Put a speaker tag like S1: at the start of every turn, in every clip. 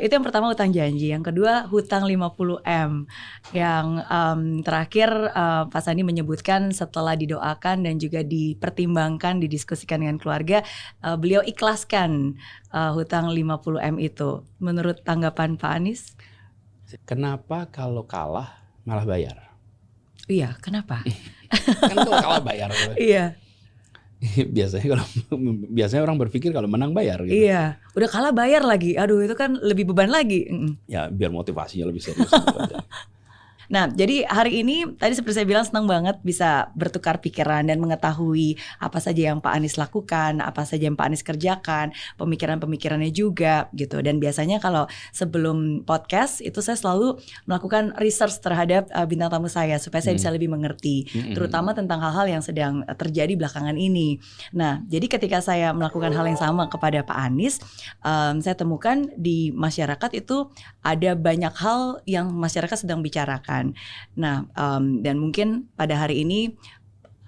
S1: Itu yang pertama hutang janji, yang kedua hutang 50M. Yang terakhir Pak Sandi menyebutkan setelah didoakan dan juga dipertimbangkan, didiskusikan dengan keluarga, beliau ikhlaskan hutang 50M itu. Menurut tanggapan Pak Anies?
S2: Kenapa kalau kalah malah bayar?
S1: Iya, kenapa?
S2: Kan kalau kalah bayar.
S1: Iya.
S2: Biasanya orang berpikir kalau menang bayar gitu.
S1: Iya, udah kalah bayar lagi. Aduh, itu kan lebih beban lagi.
S2: Ya, biar motivasinya lebih serius.
S1: Nah, jadi hari ini tadi seperti saya bilang senang banget bisa bertukar pikiran dan mengetahui apa saja yang Pak Anies lakukan, apa saja yang Pak Anies kerjakan, pemikiran-pemikirannya juga gitu. Dan biasanya kalau sebelum podcast itu saya selalu melakukan research terhadap bintang tamu saya supaya saya bisa lebih mengerti, terutama tentang hal-hal yang sedang terjadi belakangan ini. Nah, jadi ketika saya melakukan hal yang sama kepada Pak Anies, saya temukan di masyarakat itu ada banyak hal yang masyarakat sedang bicarakan. Nah, dan mungkin pada hari ini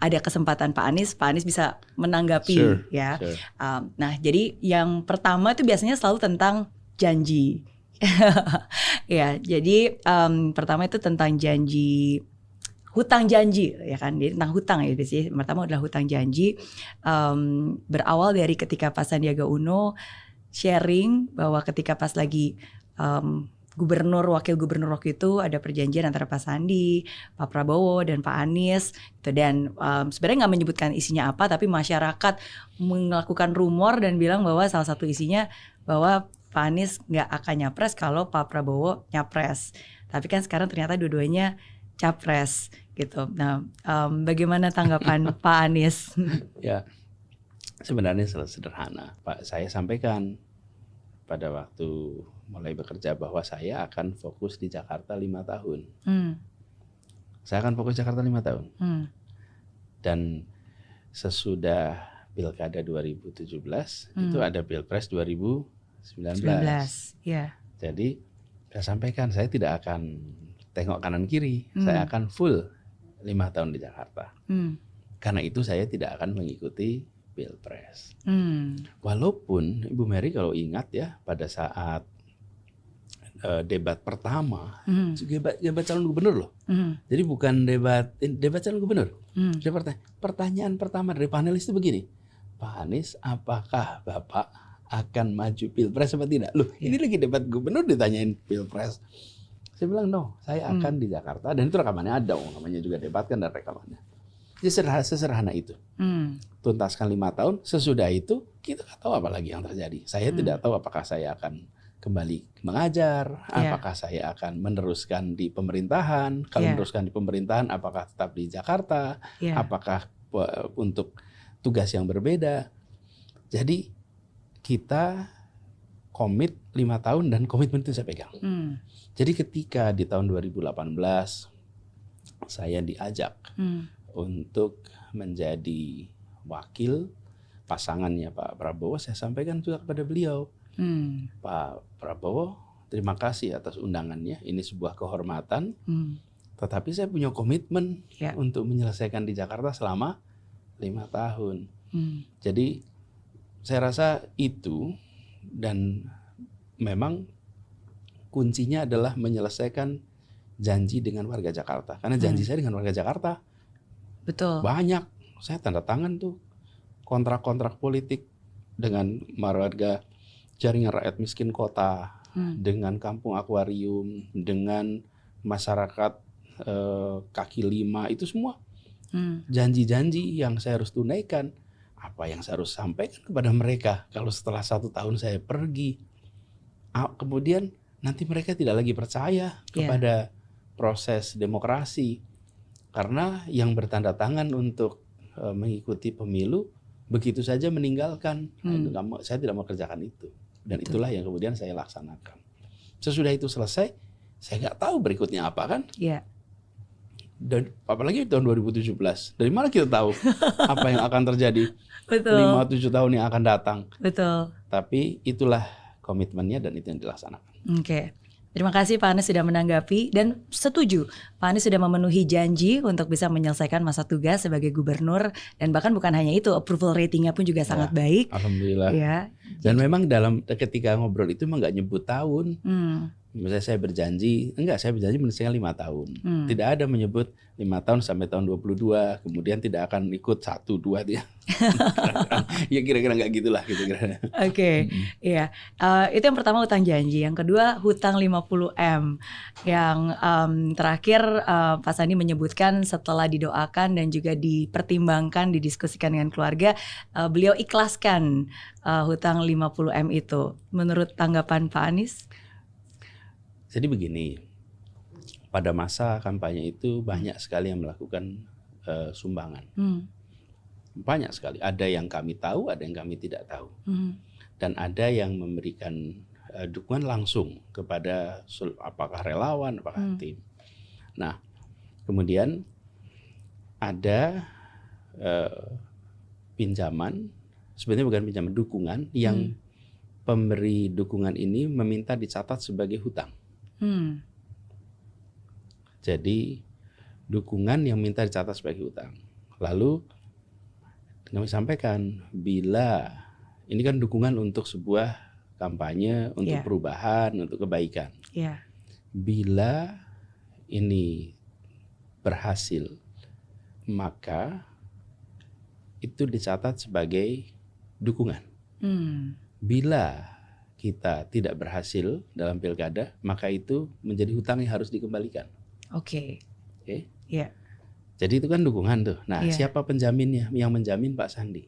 S1: ada kesempatan Pak Anies bisa menanggapi,
S2: sure.
S1: Nah, jadi yang pertama itu biasanya selalu tentang janji. Ya, jadi pertama itu tentang janji, hutang janji, ya kan? Jadi tentang hutang ya, biasanya pertama adalah hutang janji. Berawal dari ketika Pak Sandiaga Uno sharing bahwa ketika pas lagi gubernur, wakil gubernur waktu itu ada perjanjian antara Pak Sandi, Pak Prabowo dan Pak Anies gitu. Dan sebenarnya nggak menyebutkan isinya apa, tapi masyarakat melakukan rumor dan bilang bahwa salah satu isinya bahwa Pak Anies nggak akan nyapres kalau Pak Prabowo nyapres. Tapi kan sekarang ternyata dua-duanya capres gitu. Nah, bagaimana tanggapan Pak Anies?
S2: Ya, sebenarnya sederhana. Pak, saya sampaikan pada waktu mulai bekerja bahwa saya akan fokus di Jakarta 5 tahun. Saya akan fokus Jakarta 5 tahun. Dan sesudah Pilkada 2017 itu ada Pilpres 2019.
S1: Ya.
S2: Jadi saya sampaikan saya tidak akan tengok kanan kiri. Saya akan full 5 tahun di Jakarta. Karena itu saya tidak akan mengikuti Pilpres. Walaupun Ibu Mary kalau ingat ya pada saat debat pertama, debat calon gubernur loh. Jadi bukan debat calon gubernur. Pertanyaan pertama dari panelis itu begini, Pak Anies, apakah Bapak akan maju Pilpres atau tidak? Loh, ini lagi debat gubernur ditanyain Pilpres. Saya bilang no, saya akan di Jakarta, dan itu rekamannya ada, namanya juga debat kan, dan rekamannya. Jadi sesederhana itu. Tuntaskan 5 tahun, sesudah itu kita nggak tahu apa lagi yang terjadi. Saya tidak tahu apakah saya akan kembali mengajar, apakah saya akan meneruskan di pemerintahan, kalau meneruskan di pemerintahan apakah tetap di Jakarta, apakah untuk tugas yang berbeda. Jadi kita komit 5 tahun dan komitmen itu saya pegang. Jadi ketika di tahun 2018 saya diajak untuk menjadi wakil pasangannya Pak Prabowo, saya sampaikan juga kepada beliau, Pak Prabowo, terima kasih atas undangannya. Ini sebuah kehormatan. Tetapi saya punya komitmen untuk menyelesaikan di Jakarta selama 5 tahun. Jadi saya rasa itu, dan memang kuncinya adalah menyelesaikan janji dengan warga Jakarta. Karena janji saya dengan warga Jakarta banyak. Saya tanda tangan tuh kontrak-kontrak politik dengan warga jaringan rakyat miskin kota, dengan kampung akuarium, dengan masyarakat kaki lima, itu semua janji-janji yang saya harus tunaikan. Apa yang saya harus sampaikan kepada mereka kalau setelah 1 tahun saya pergi, kemudian nanti mereka tidak lagi percaya kepada proses demokrasi, karena yang bertanda tangan untuk mengikuti pemilu begitu saja meninggalkan. Saya tidak mau kerjakan itu. Dan itulah yang kemudian saya laksanakan. Sesudah itu selesai, saya nggak tahu berikutnya apa kan. Dan apalagi tahun 2017, dari mana kita tahu apa yang akan terjadi 5-7 tahun yang akan datang. Tapi itulah komitmennya dan itu yang dilaksanakan.
S1: Oke. Terima kasih Pak Anies sudah menanggapi dan setuju. Pak Anies sudah memenuhi janji untuk bisa menyelesaikan masa tugas sebagai gubernur dan bahkan bukan hanya itu, approval ratingnya pun juga sangat baik.
S2: Alhamdulillah.
S1: Ya.
S2: Dan memang ketika ngobrol itu memang nggak nyebut tahun. Misalnya saya berjanji menyelesaikan 5 tahun. Tidak ada menyebut 5 tahun sampai tahun 22, kemudian tidak akan ikut 1, 2 dia. Ya kira-kira nggak gitulah kira-kira.
S1: Oke, iya. Itu yang pertama hutang janji. Yang kedua hutang 50M. Yang terakhir Pak Sandi menyebutkan setelah didoakan dan juga dipertimbangkan, didiskusikan dengan keluarga, beliau ikhlaskan hutang 50M itu. Menurut tanggapan Pak Anies?
S2: Jadi begini, pada masa kampanye itu banyak sekali yang melakukan sumbangan. Banyak sekali. Ada yang kami tahu, ada yang kami tidak tahu. Dan ada yang memberikan dukungan langsung kepada apakah relawan, apakah tim. Nah, kemudian ada pinjaman, sebenarnya bukan pinjaman, dukungan yang pemberi dukungan ini meminta dicatat sebagai hutang. Jadi dukungan yang minta dicatat sebagai hutang. Lalu kami sampaikan, bila ini kan dukungan untuk sebuah kampanye, untuk perubahan, untuk kebaikan. Bila ini berhasil, maka itu dicatat sebagai dukungan. Bila kita tidak berhasil dalam pilkada, maka itu menjadi hutang yang harus dikembalikan. Oke. Jadi itu kan dukungan tuh. Nah, siapa penjaminnya? Yang menjamin Pak Sandi.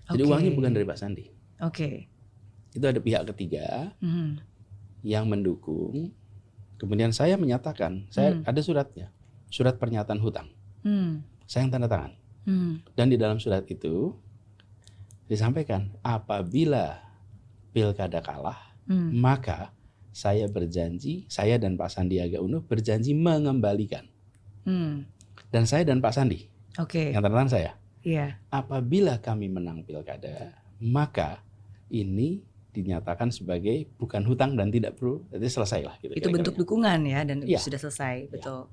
S2: Jadi uangnya bukan dari Pak Sandi. Itu ada pihak ketiga yang mendukung. Kemudian saya menyatakan, saya ada suratnya, surat pernyataan hutang. Saya yang tanda tangan. Dan di dalam surat itu disampaikan, apabila pilkada kalah, maka saya berjanji, saya dan Pak Sandiaga Uno berjanji mengembalikan. Dan saya dan Pak Sandi, yang tanda tangan saya. Apabila kami menang pilkada, maka ini dinyatakan sebagai bukan hutang dan tidak perlu, jadi selesailah. Gitu,
S1: itu bentuk dukungan ya, dan sudah selesai,
S2: Ya.
S1: betul.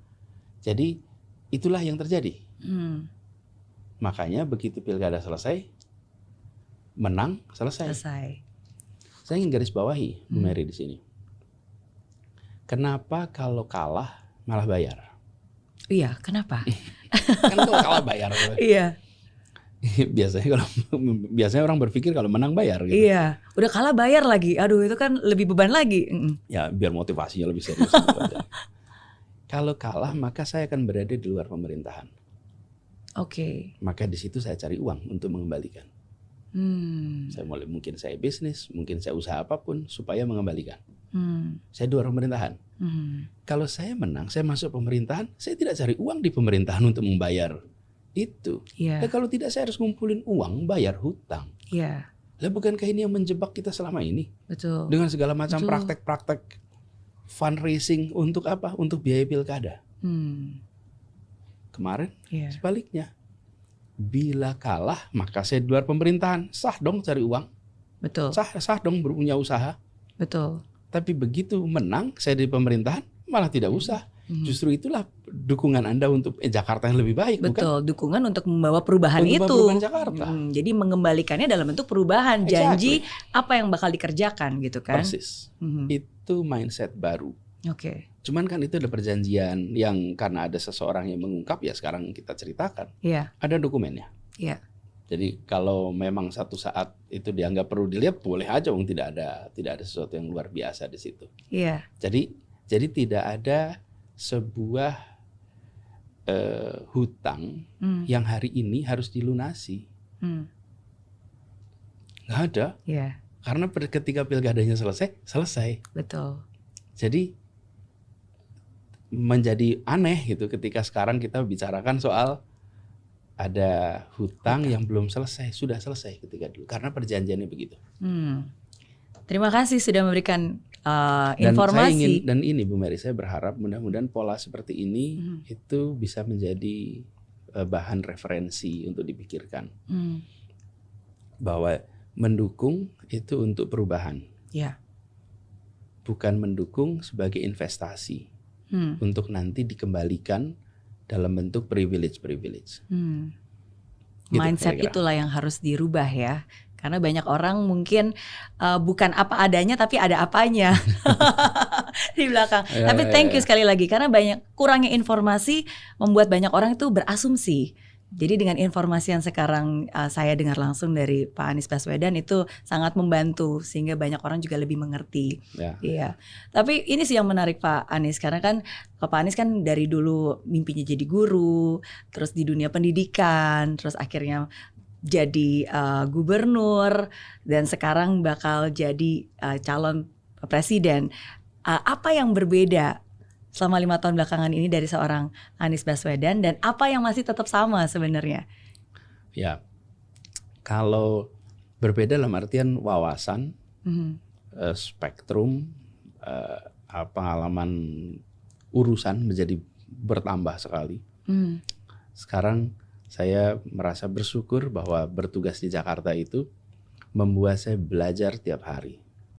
S2: Jadi itulah yang terjadi. Makanya begitu pilkada selesai, menang selesai. Saya ingin garis bawahi Bu Mary di sini. Kenapa kalau kalah malah bayar?
S1: Iya, kenapa?
S2: Kan kalau kalah bayar.
S1: Iya.
S2: Biasanya orang berpikir kalau menang bayar. Gitu.
S1: Iya, udah kalah bayar lagi. Aduh, itu kan lebih beban lagi.
S2: Ya, biar motivasinya lebih serius. Kalau kalah maka saya akan berada di luar pemerintahan. Maka di situ saya cari uang untuk mengembalikan. Mungkin saya bisnis, mungkin saya usaha apapun supaya mengembalikan. Saya di luar pemerintahan. Kalau saya menang, saya masuk pemerintahan, saya tidak cari uang di pemerintahan untuk membayar itu. Nah, kalau tidak saya harus ngumpulin uang bayar hutang. Lah bukankah ini yang menjebak kita selama ini?
S1: Betul.
S2: Dengan segala macam praktek-praktek fundraising untuk apa? Untuk biaya pilkada. Kemarin sebaliknya. Bila kalah, maka saya di luar pemerintahan. Sah dong cari uang.
S1: Betul.
S2: Sah dong punya usaha.
S1: Betul.
S2: Tapi begitu menang, saya di pemerintahan, malah tidak usah. Justru itulah dukungan Anda untuk Jakarta yang lebih baik.
S1: Betul, bukan? Dukungan untuk membawa perubahan untuk itu.
S2: Perubahan Jakarta.
S1: Jadi mengembalikannya dalam bentuk perubahan. Janji apa yang bakal dikerjakan gitu kan.
S2: Persis. Itu mindset baru. Cuman kan itu ada perjanjian yang karena ada seseorang yang mengungkap, ya sekarang kita ceritakan. Ada dokumennya. Jadi kalau memang satu saat itu dianggap perlu dilihat, boleh aja, tidak ada sesuatu yang luar biasa di situ. Jadi tidak ada sebuah hutang yang hari ini harus dilunasi. Nggak ada. Karena ketika pilkadanya selesai.
S1: Betul.
S2: Jadi menjadi aneh gitu ketika sekarang kita bicarakan soal ada hutang yang belum selesai, sudah selesai ketika dulu, karena perjanjiannya begitu.
S1: Terima kasih sudah memberikan informasi.
S2: Dan ini Bu Mary, saya berharap mudah-mudahan pola seperti ini itu bisa menjadi bahan referensi untuk dipikirkan. Bahwa mendukung itu untuk perubahan. bukan mendukung sebagai investasi untuk nanti dikembalikan dalam bentuk privilege. Gitu,
S1: mindset itulah yang harus dirubah ya. Karena banyak orang mungkin bukan apa adanya tapi ada apanya di belakang. Tapi thank you sekali lagi karena banyak kurangnya informasi membuat banyak orang itu berasumsi. Jadi dengan informasi yang sekarang saya dengar langsung dari Pak Anies Baswedan itu sangat membantu sehingga banyak orang juga lebih mengerti. Iya. Tapi ini sih yang menarik Pak Anies karena kan Pak Anies kan dari dulu mimpinya jadi guru, terus di dunia pendidikan, terus akhirnya jadi gubernur dan sekarang bakal jadi calon presiden. Apa yang berbeda selama 5 tahun belakangan ini dari seorang Anies Baswedan dan apa yang masih tetap sama sebenarnya?
S2: Ya, kalau berbeda dalam artian wawasan, spektrum, pengalaman urusan menjadi bertambah sekali. Sekarang saya merasa bersyukur bahwa bertugas di Jakarta itu membuat saya belajar tiap hari.